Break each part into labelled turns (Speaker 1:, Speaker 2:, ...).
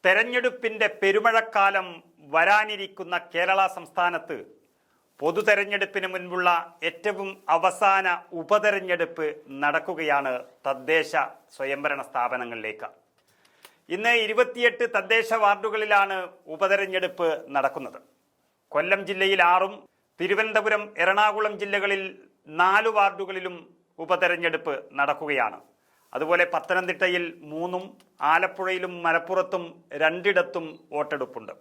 Speaker 1: തെരഞ്ഞെടുപ്പിന്റെ പെരുമഴക്കാലം വരാനിരിക്കുന്ന കേരള സംസ്ഥാനത്ത് പൊതുതെരഞ്ഞെടുപ്പിന് മുൻപുള്ള ഏറ്റവും അവസാന ഉപതെരഞ്ഞെടുപ്പ് നടക്കുകയാണ് തദ്ദേശ സ്വയംഭരണ സ്ഥാപനങ്ങളിലേക്ക്. ഇന്ന് 28 തദ്ദേശ വാർഡുകളിലാണ് ഉപതെരഞ്ഞെടുപ്പ് നടക്കുന്നത്. കൊല്ലം ജില്ലയിൽ 6ഉം തിരുവനന്തപുരം, എറണാകുളം ജില്ലകളിൽ 4 വാർഡുകളിലും ഉപതെരഞ്ഞെടുപ്പ് നടക്കുകയാണ്. അതുപോലെ പത്തനംതിട്ടയിൽ 3ഉം ആലപ്പുഴയിലും മലപ്പുറത്തും 2ഇടത്തും വോട്ടെടുപ്പുണ്ട്.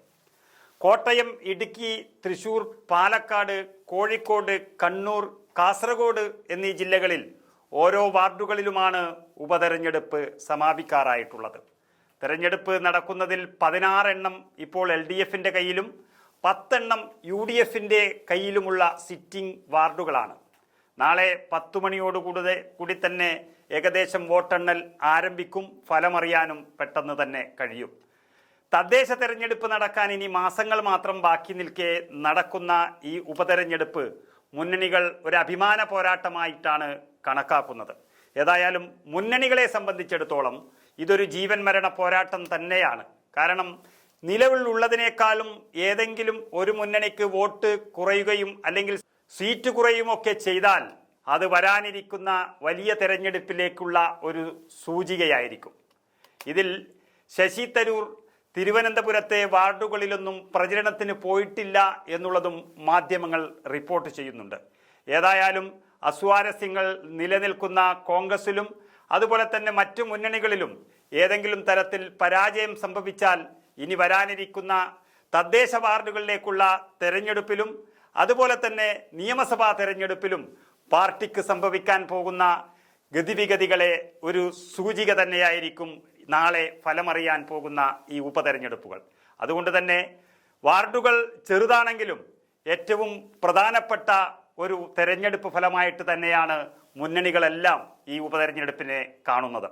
Speaker 1: കോട്ടയം, ഇടുക്കി, തൃശൂർ, പാലക്കാട്, കോഴിക്കോട്, കണ്ണൂർ, കാസർഗോഡ് എന്നീ ജില്ലകളിൽ ഓരോ വാർഡുകളിലുമാണ് ഉപതെരഞ്ഞെടുപ്പ് സമാപിക്കാറായിട്ടുള്ളത്. തെരഞ്ഞെടുപ്പ് നടക്കുന്നതിൽ 16 എണ്ണം ഇപ്പോൾ LDFിൻ്റെ കയ്യിലും 10 എണ്ണം UDFിൻ്റെ കയ്യിലുമുള്ള സിറ്റിംഗ് വാർഡുകളാണ്. നാളെ 10 മണിയോടുകൂടി തന്നെ ഏകദേശം വോട്ടെണ്ണൽ ആരംഭിക്കും. ഫലമറിയാനും പെട്ടെന്ന് തന്നെ കഴിയും. തദ്ദേശ തെരഞ്ഞെടുപ്പ് നടക്കാൻ ഇനി മാസങ്ങൾ മാത്രം ബാക്കി നിൽക്കെ നടക്കുന്ന ഈ ഉപതെരഞ്ഞെടുപ്പ് മുന്നണികൾ ഒരു അഭിമാന പോരാട്ടമായിട്ടാണ് കണക്കാക്കുന്നത്. ഏതായാലും മുന്നണികളെ സംബന്ധിച്ചിടത്തോളം ഇതൊരു ജീവൻ മരണ പോരാട്ടം തന്നെയാണ്. കാരണം നിലവിലുള്ളതിനേക്കാളും ഏതെങ്കിലും ഒരു മുന്നണിക്ക് വോട്ട് കുറയുകയും അല്ലെങ്കിൽ സീറ്റ് കുറയുമൊക്കെ ചെയ്താൽ അത് വരാനിരിക്കുന്ന വലിയ തെരഞ്ഞെടുപ്പിലേക്കുള്ള ഒരു സൂചികയായിരിക്കും. ഇതിൽ ശശി തരൂർ തിരുവനന്തപുരത്തെ വാർഡുകളിലൊന്നും പ്രചരണത്തിന് പോയിട്ടില്ല എന്നുള്ളതും മാധ്യമങ്ങൾ റിപ്പോർട്ട് ചെയ്യുന്നുണ്ട്. ഏതായാലും അസ്വാരസ്യങ്ങൾ നിലനിൽക്കുന്ന കോൺഗ്രസിലും അതുപോലെ തന്നെ മറ്റു മുന്നണികളിലും ഏതെങ്കിലും തരത്തിൽ പരാജയം സംഭവിച്ചാൽ ഇനി വരാനിരിക്കുന്ന തദ്ദേശ വാർഡുകളിലേക്കുള്ള തെരഞ്ഞെടുപ്പിലും അതുപോലെ തന്നെ നിയമസഭാ തെരഞ്ഞെടുപ്പിലും പാർട്ടിക്ക് സംഭവിക്കാൻ പോകുന്ന ഗതിവിഗതികളെ ഒരു സൂചിക തന്നെയായിരിക്കും നാളെ ഫലമറിയാൻ പോകുന്ന ഈ ഉപതെരഞ്ഞെടുപ്പുകൾ. അതുകൊണ്ട് തന്നെ വാർഡുകൾ ചെറുതാണെങ്കിലും ഏറ്റവും പ്രധാനപ്പെട്ട ഒരു തെരഞ്ഞെടുപ്പ് ഫലമായിട്ട് തന്നെയാണ് മുന്നണികളെല്ലാം ഈ ഉപതെരഞ്ഞെടുപ്പിനെ കാണുന്നത്.